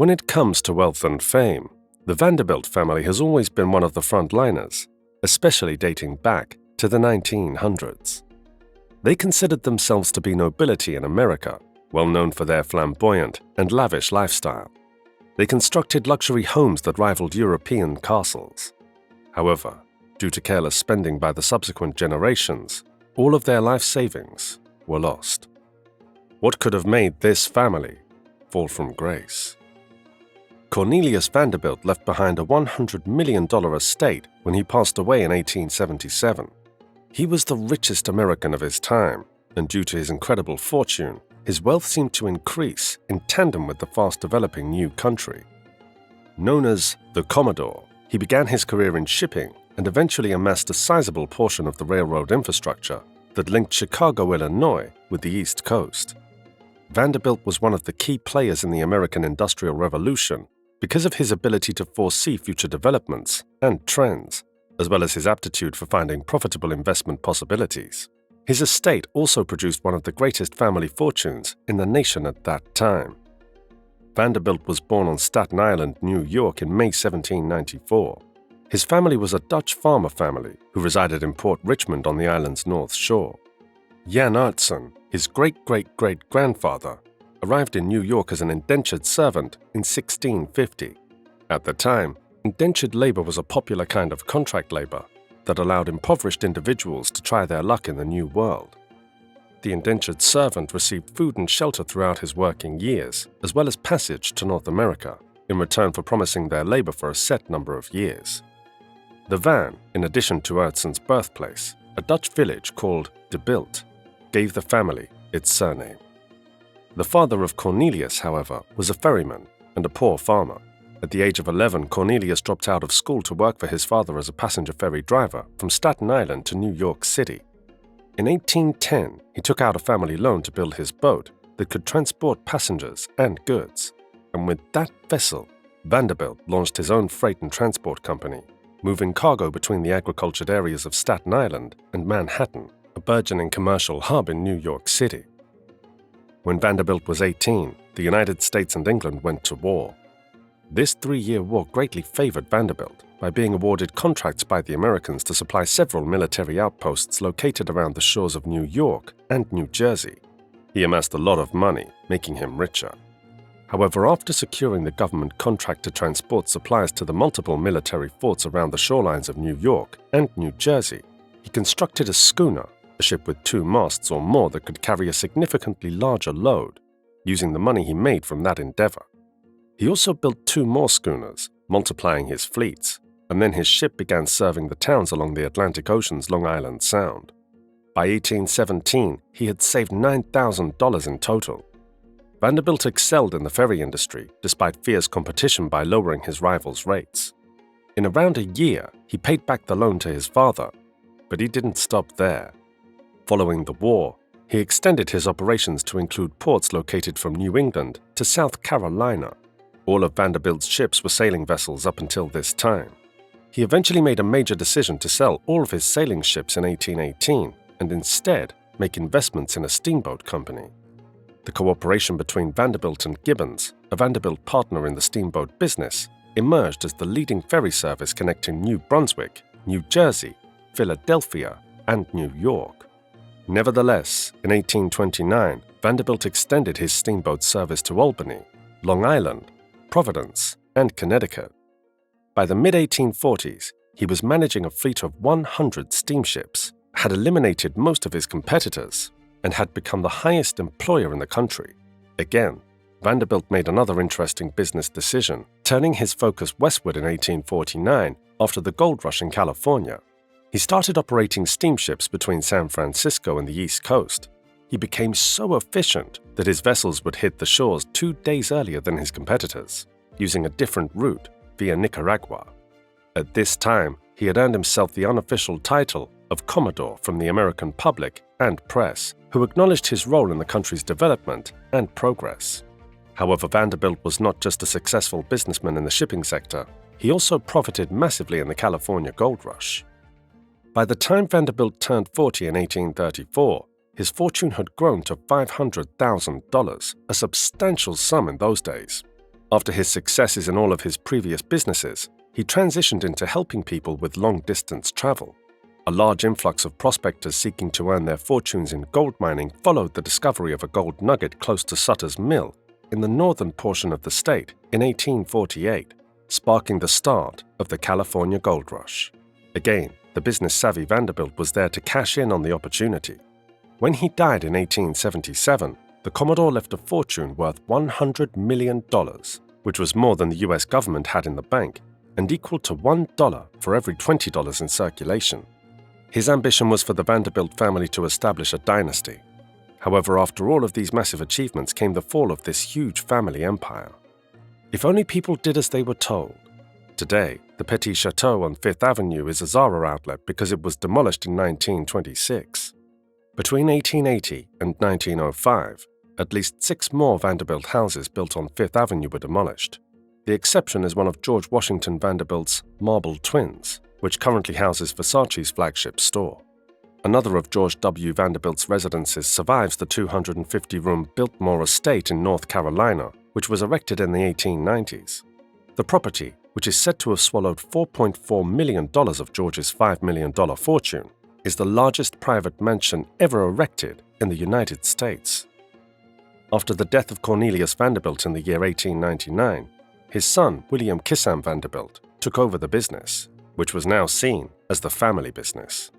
When it comes to wealth and fame, the Vanderbilt family has always been one of the frontliners, especially dating back to the 1900s. They considered themselves to be nobility in America, well known for their flamboyant and lavish lifestyle. They constructed luxury homes that rivaled European castles. However, due to careless spending by the subsequent generations, all of their life savings were lost. What could have made this family fall from grace? Cornelius Vanderbilt left behind a $100 million estate when he passed away in 1877. He was the richest American of his time, and due to his incredible fortune, his wealth seemed to increase in tandem with the fast-developing new country. Known as the Commodore, he began his career in shipping and eventually amassed a sizable portion of the railroad infrastructure that linked Chicago, Illinois, with the East Coast. Vanderbilt was one of the key players in the American Industrial Revolution because of his ability to foresee future developments and trends, as well as his aptitude for finding profitable investment possibilities. His estate also produced one of the greatest family fortunes in the nation at that time. Vanderbilt was born on Staten Island, New York in May 1794. His family was a Dutch farmer family who resided in Port Richmond on the island's north shore. Jan Aertsen, his great-great-great-grandfather, arrived in New York as an indentured servant in 1650. At the time, indentured labor was a popular kind of contract labor that allowed impoverished individuals to try their luck in the New World. The indentured servant received food and shelter throughout his working years, as well as passage to North America, in return for promising their labor for a set number of years. The Van, in addition to Aertsen's birthplace, a Dutch village called De Bilt, gave the family its surname. The father of Cornelius, however, was a ferryman and a poor farmer. At the age of 11, Cornelius dropped out of school to work for his father as a passenger ferry driver from Staten Island to New York City. In 1810, he took out a family loan to build his boat that could transport passengers and goods, and with that vessel, Vanderbilt launched his own freight and transport company, moving cargo between the agricultured areas of Staten Island and Manhattan, a burgeoning commercial hub in New York City. When Vanderbilt was 18, the United States and England went to war. This 3-year war greatly favored Vanderbilt by being awarded contracts by the Americans to supply several military outposts located around the shores of New York and New Jersey. He amassed a lot of money, making him richer. However, after securing the government contract to transport supplies to the multiple military forts around the shorelines of New York and New Jersey, he constructed a schooner, a ship with 2 masts or more that could carry a significantly larger load, using the money he made from that endeavor. He also built 2 more schooners, multiplying his fleets, and then his ship began serving the towns along the Atlantic Ocean's Long Island Sound. By 1817, he had saved $9,000 in total. Vanderbilt excelled in the ferry industry despite fierce competition by lowering his rivals' rates. In around a year, he paid back the loan to his father, but he didn't stop there. Following the war, he extended his operations to include ports located from New England to South Carolina. All of Vanderbilt's ships were sailing vessels up until this time. He eventually made a major decision to sell all of his sailing ships in 1818 and instead make investments in a steamboat company. The cooperation between Vanderbilt and Gibbons, a Vanderbilt partner in the steamboat business, emerged as the leading ferry service connecting New Brunswick, New Jersey, Philadelphia, and New York. Nevertheless, in 1829, Vanderbilt extended his steamboat service to Albany, Long Island, Providence, and Connecticut. By the mid-1840s, he was managing a fleet of 100 steamships, had eliminated most of his competitors, and had become the highest employer in the country. Again, Vanderbilt made another interesting business decision, turning his focus westward in 1849 after the gold rush in California. He started operating steamships between San Francisco and the East Coast. He became so efficient that his vessels would hit the shores 2 days earlier than his competitors, using a different route via Nicaragua. At this time, he had earned himself the unofficial title of Commodore from the American public and press, who acknowledged his role in the country's development and progress. However, Vanderbilt was not just a successful businessman in the shipping sector, he also profited massively in the California gold rush. By the time Vanderbilt turned 40 in 1834, his fortune had grown to $500,000, a substantial sum in those days. After his successes in all of his previous businesses, he transitioned into helping people with long-distance travel. A large influx of prospectors seeking to earn their fortunes in gold mining followed the discovery of a gold nugget close to Sutter's Mill in the northern portion of the state in 1848, sparking the start of the California gold rush. Again, the business-savvy Vanderbilt was there to cash in on the opportunity. When he died in 1877, the Commodore left a fortune worth $100 million, which was more than the US government had in the bank, and equal to $1 for every $20 in circulation. His ambition was for the Vanderbilt family to establish a dynasty. However, after all of these massive achievements came the fall of this huge family empire. If only people did as they were told. Today, the Petit Chateau on Fifth Avenue is a Zara outlet because it was demolished in 1926. Between 1880 and 1905, at least 6 more Vanderbilt houses built on Fifth Avenue were demolished. The exception is one of George Washington Vanderbilt's Marble Twins, which currently houses Versace's flagship store. Another of George W. Vanderbilt's residences survives the 250-room Biltmore Estate in North Carolina, which was erected in the 1890s. The property, which is said to have swallowed $4.4 million of George's $5 million fortune, is the largest private mansion ever erected in the United States. After the death of Cornelius Vanderbilt in the year 1899, his son, William Kissam Vanderbilt, took over the business, which was now seen as the family business.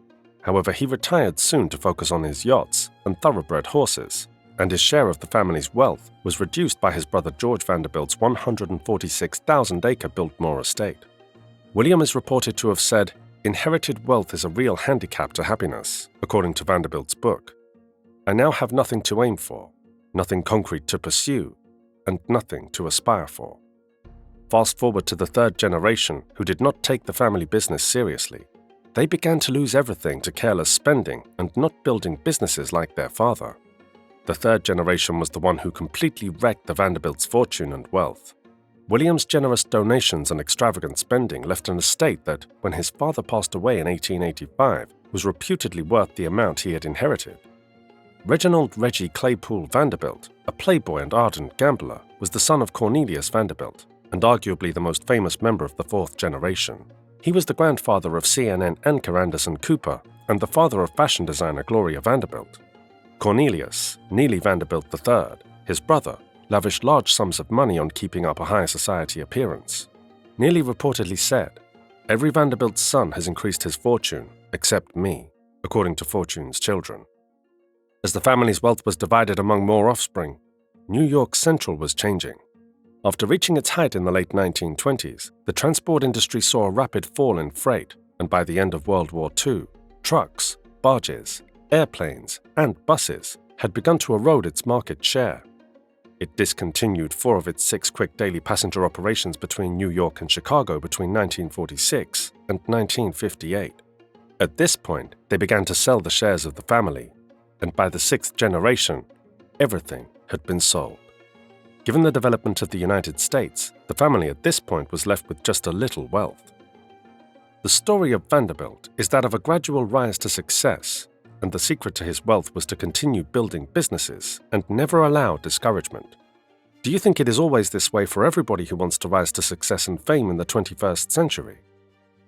However, he retired soon to focus on his yachts and thoroughbred horses, and his share of the family's wealth was reduced by his brother George Vanderbilt's 146,000-acre Biltmore estate. William is reported to have said, "Inherited wealth is a real handicap to happiness," according to Vanderbilt's book. "I now have nothing to aim for, nothing concrete to pursue, and nothing to aspire for." Fast forward to the third generation who did not take the family business seriously. They began to lose everything to careless spending and not building businesses like their father. The third generation was the one who completely wrecked the Vanderbilt's fortune and wealth. William's generous donations and extravagant spending left an estate that, when his father passed away in 1885, was reputedly worth the amount he had inherited. Reginald Reggie Claypool Vanderbilt, a playboy and ardent gambler, was the son of Cornelius Vanderbilt, and arguably the most famous member of the fourth generation. He was the grandfather of CNN anchor Anderson Cooper and the father of fashion designer Gloria Vanderbilt. Cornelius, Neely Vanderbilt III, his brother, lavished large sums of money on keeping up a high society appearance. Neely reportedly said, "Every Vanderbilt son has increased his fortune, except me," according to Fortune's children. As the family's wealth was divided among more offspring, New York Central was changing. After reaching its height in the late 1920s, the transport industry saw a rapid fall in freight, and by the end of World War II, trucks, barges, airplanes, and buses had begun to erode its market share. It discontinued 4 of its 6 quick daily passenger operations between New York and Chicago between 1946 and 1958. At this point, they began to sell the shares of the family, and by the 6th generation, everything had been sold. Given the development of the United States, the family at this point was left with just a little wealth. The story of Vanderbilt is that of a gradual rise to success, and the secret to his wealth was to continue building businesses and never allow discouragement. Do you think it is always this way for everybody who wants to rise to success and fame in the 21st century?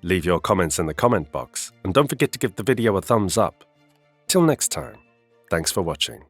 Leave your comments in the comment box, and don't forget to give the video a thumbs up. Till next time, thanks for watching.